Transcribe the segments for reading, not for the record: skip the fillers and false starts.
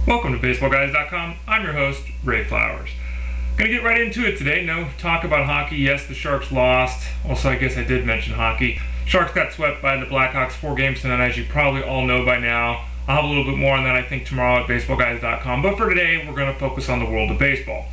Welcome to BaseballGuys.com. I'm your host, Ray Flowers. Gonna get right into it today. No talk about hockey. Yes, the Sharks lost. Also, I guess I did mention hockey. Sharks got swept by the Blackhawks 4 games tonight, as you probably all know by now. I'll have a little bit more on that, I think, tomorrow at BaseballGuys.com. But for today, we're going to focus on the world of baseball.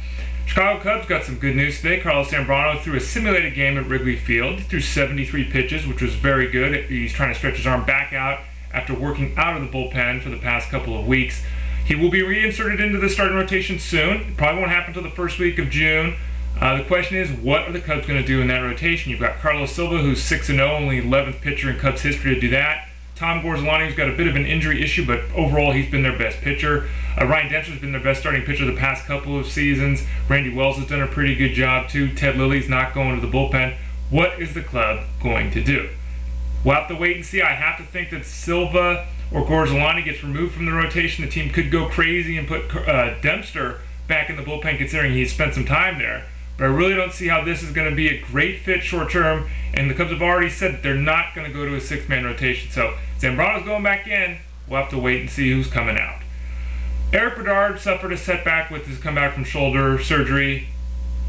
Chicago Cubs got some good news today. Carlos Zambrano threw a simulated game at Wrigley Field. He threw 73 pitches, which was very good. He's trying to stretch his arm back out after working out of the bullpen for the past couple of weeks. He will be reinserted into the starting rotation soon. It probably won't happen until the first week of June. The question is, what are the Cubs going to do in that rotation? You've got Carlos Silva, who's 6-0, only 11th pitcher in Cubs history to do that. Tom Gorzelani, who's got a bit of an injury issue, but overall he's been their best pitcher. Ryan Dempster's been their best starting pitcher the past couple of seasons. Randy Wells has done a pretty good job too. Ted Lilly's not going to the bullpen. What is the club going to do? We'll have to wait and see. I have to think that Silva or Gorzelani gets removed from the rotation. The team could go crazy and put Dempster back in the bullpen, considering he's spent some time there. But I really don't see how this is going to be a great fit short term, and the Cubs have already said that they're not going to go to a 6-man rotation. So Zambrano's going back in. We'll have to wait and see who's coming out. Erik Bedard suffered a setback with his comeback from shoulder surgery.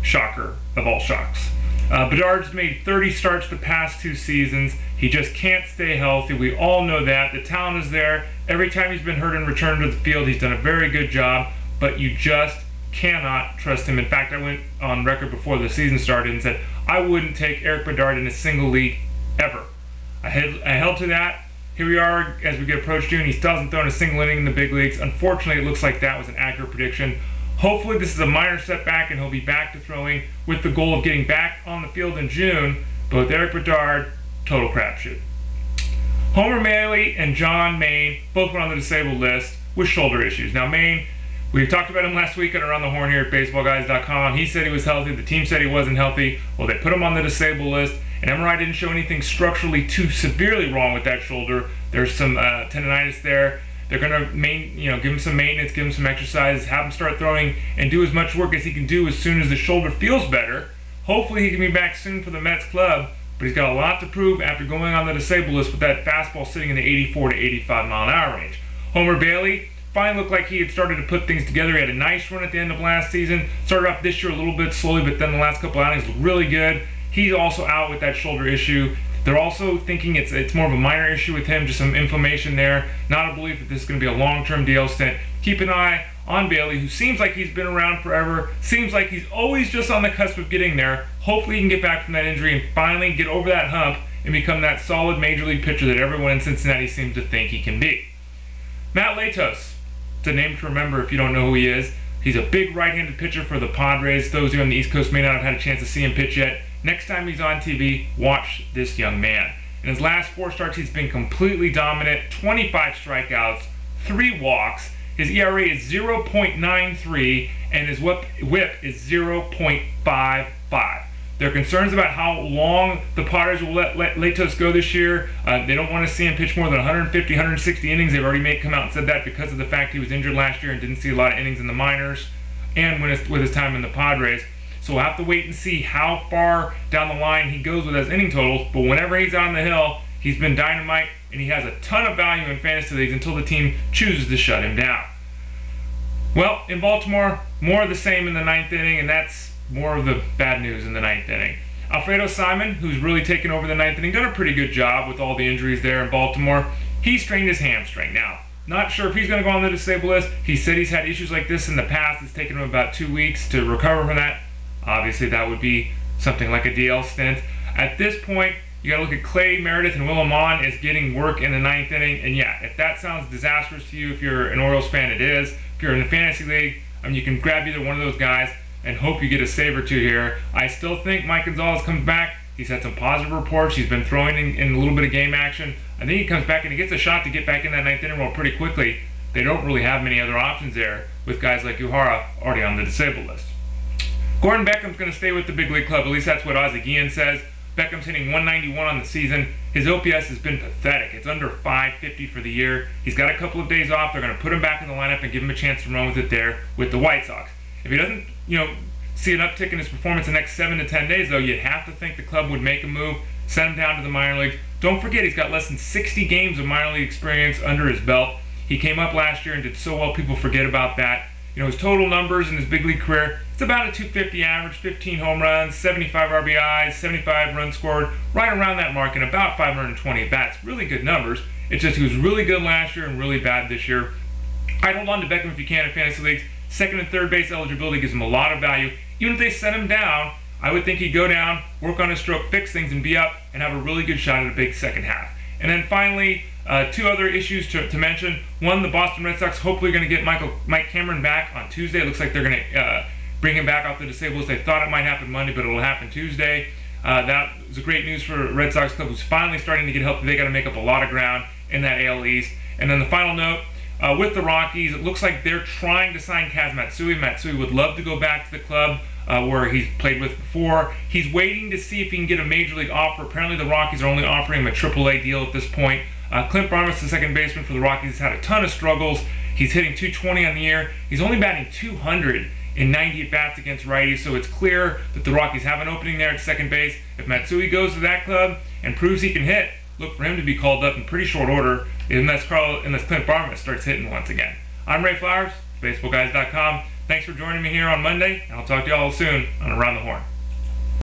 Shocker of all shocks. Bedard's made 30 starts the past 2 seasons. He just can't stay healthy. We all know that. The talent is there. Every time he's been hurt and returned to the field, he's done a very good job, but you just cannot trust him. In fact, I went on record before the season started and said I wouldn't take Erik Bedard in a single league ever. I held to that. Here we are as we get approached June. He still hasn't thrown a single inning in the big leagues. Unfortunately, it looks like that was an accurate prediction. Hopefully this is a minor setback and he'll be back to throwing with the goal of getting back on the field in June. But with Erik Bedard, total crapshoot. Homer Maile and John Maine both went on the disabled list with shoulder issues. Now Maine, we talked about him last week at Around the Horn here at BaseballGuys.com. He said he was healthy. The team said he wasn't healthy. Well, they put him on the disabled list, and MRI didn't show anything structurally too severely wrong with that shoulder. There's some tendonitis there. They're going to give him some maintenance, give him some exercise, have him start throwing, and do as much work as he can do as soon as the shoulder feels better. Hopefully he can be back soon for the Mets club, but he's got a lot to prove after going on the disabled list with that fastball sitting in the 84 to 85 mile an hour range. Homer Bailey finally looked like he had started to put things together. He had a nice run at the end of last season. Started off this year a little bit slowly, but then the last couple outings looked really good. He's also out with that shoulder issue. They're also thinking it's more of a minor issue with him, just some inflammation there. Not a belief that this is going to be a long-term deal stint. Keep an eye on Bailey, who seems like he's been around forever. Seems like he's always just on the cusp of getting there. Hopefully he can get back from that injury and finally get over that hump and become that solid major league pitcher that everyone in Cincinnati seems to think he can be. Matt Latos. It's a name to remember if you don't know who he is. He's a big right-handed pitcher for the Padres. Those of you on the East Coast may not have had a chance to see him pitch yet. Next time he's on TV, watch this young man. In his last 4 starts, he's been completely dominant. 25 strikeouts, 3 walks. His ERA is 0.93, and his whip is 0.55. There are concerns about how long the Padres will let Latos go this year. They don't want to see him pitch more than 150, 160 innings. They've already come out and said that because of the fact he was injured last year and didn't see a lot of innings in the minors and with his time in the Padres. So we'll have to wait and see how far down the line he goes with his inning totals. But whenever he's on the hill, he's been dynamite, and he has a ton of value in fantasy leagues until the team chooses to shut him down. Well, in Baltimore, more of the same in the 9th inning, and that's more of the bad news in the 9th inning. Alfredo Simon, who's really taken over the 9th inning, done a pretty good job with all the injuries there in Baltimore. He strained his hamstring. Now, not sure if he's going to go on the disabled list. He said he's had issues like this in the past. It's taken him about 2 weeks to recover from that. Obviously, that would be something like a DL stint. At this point, you got to look at Clay, Meredith, and Ohman as getting work in the 9th inning. And yeah, if that sounds disastrous to you, if you're an Orioles fan, it is. If you're in a fantasy league, you can grab either one of those guys and hope you get a save or 2 here. I still think Mike Gonzalez comes back. He's had some positive reports. He's been throwing in a little bit of game action. I think he comes back and he gets a shot to get back in that 9th inning role pretty quickly. They don't really have many other options there with guys like Uhara already on the disabled list. Gordon Beckham's going to stay with the big league club. At least that's what Ozzie Guillen says. Beckham's hitting 191 on the season. His OPS has been pathetic. It's under 550 for the year. He's got a couple of days off. They're going to put him back in the lineup and give him a chance to run with it there with the White Sox. If he doesn't, see an uptick in his performance the next 7 to 10 days, though, you'd have to think the club would make a move, send him down to the minor leagues. Don't forget, he's got less than 60 games of minor league experience under his belt. He came up last year and did so well, people forget about that. You know, his total numbers in his big league career, it's about a 250 average, 15 home runs, 75 RBIs, 75 runs scored, right around that mark, and about 520 at-bats. Really good numbers. It's just he was really good last year and really bad this year. I'd hold on to Beckham if you can in fantasy leagues. Second and third base eligibility gives him a lot of value. Even if they set him down, I would think he'd go down, work on his stroke, fix things, and be up and have a really good shot at a big second half. And then finally, two other issues to mention. One, the Boston Red Sox hopefully going to get Mike Cameron back on Tuesday. It looks like they're going to bring him back off the disabled list. They thought it might happen Monday, but it'll happen Tuesday. That was a great news for Red Sox Club, who's finally starting to get healthy. They got to make up a lot of ground in that AL East. And then the final note, with the Rockies, it looks like they're trying to sign Kaz Matsui. Matsui would love to go back to the club where he's played with before. He's waiting to see if he can get a major league offer. Apparently the Rockies are only offering him a AAA deal at this point. Clint Barmes, the second baseman for the Rockies, has had a ton of struggles. He's hitting 220 on the year. He's only batting 200 in 90 at-bats against righties, so it's clear that the Rockies have an opening there at second base. If Matsui goes to that club and proves he can hit, look for him to be called up in pretty short order unless Clint Barmes starts hitting once again. I'm Ray Flowers, BaseballGuys.com. Thanks for joining me here on Monday, and I'll talk to you all soon on Around the Horn.